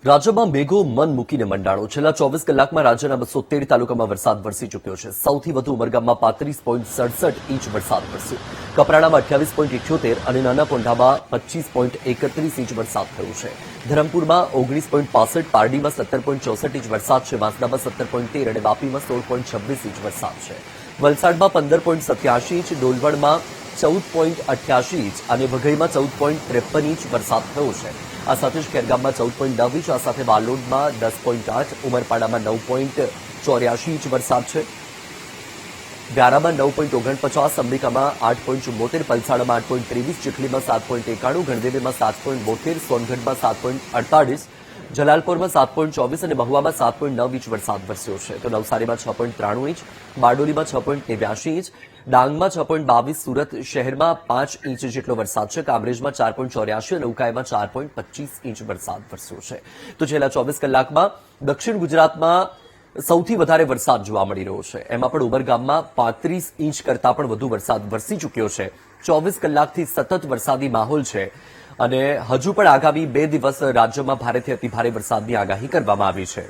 રાજ્યમાં મેઘો મન મૂકીને મંડાણો છેલ્લા 24 કલાકમાં રાજ્યના 213 તાલુકામાં વરસાદ વરસી ચૂક્યો છે। સૌથી વધુ ઉમરગામમાં 35.67 ઇંચ વરસાદ વરસ્યો, કપરાડામાં 28.78 અને નાના પોંઢામાં 25.31 ઇંચ વરસાદ થયો છે। ધરમપુરમાં 19.65, પારડીમાં 17.64 ઇંચ વરસાદ છે, વાંસદામાં 17.13 અને વાપીમાં 16.26 ઇંચ વરસાદ છે। વલસાડમાં 15.87 ઇંચ, ડોલવણમાં 14.88 ઇંચ અને વઘઈમાં 14.53 ઇંચ વરસાદ થયો છે। આ સાથે જ ખેરગામમાં 14.9 ઇંચ, આ સાથે વાલોડમાં 10.8, ઉમરપાડામાં 9.84 ઇંચ વરસાદ છે। વ્યારામાં 9.49, અંબિકામાં 8.74, પલસાડમાં 8.23, ચીખલીમાં 7.91, ગણદેવીમાં 7.72, સોનગઢમાં 7.48, જલાલપોરમાં 7.24 અને મહુવામાં 7.9 ઇંચ વરસાદ વરસ્યો છે। તો નવસારીમાં 6.93 ઇંચ, બારડોલીમાં 6.83 ઇંચ, ડાંગમાં 6.22, સુરત શહેરમાં 5 ઇંચ જેટલો વરસાદ છે, કામરેજમાં 4.84 અને ઉકાઈમાં 4.25 ઇંચ વરસાદ વરસ્યો છે। તો છેલ્લા 24 કલાકમાં દક્ષિણ ગુજરાતમાં સૌથી વધારે વરસાદ જોવા મળી રહ્યો છે। એમાં પણ ઉમરગામમાં 35 ઇંચ કરતાં પણ વધુ વરસાદ વરસી ચૂક્યો છે। 24 કલાકથી સતત વરસાદી માહોલ છે અને હજુ પણ આગામી 2 દિવસ રાજ્યમાં ભારેથી અતિભારે વરસાદની આગાહી કરવામાં આવી છે।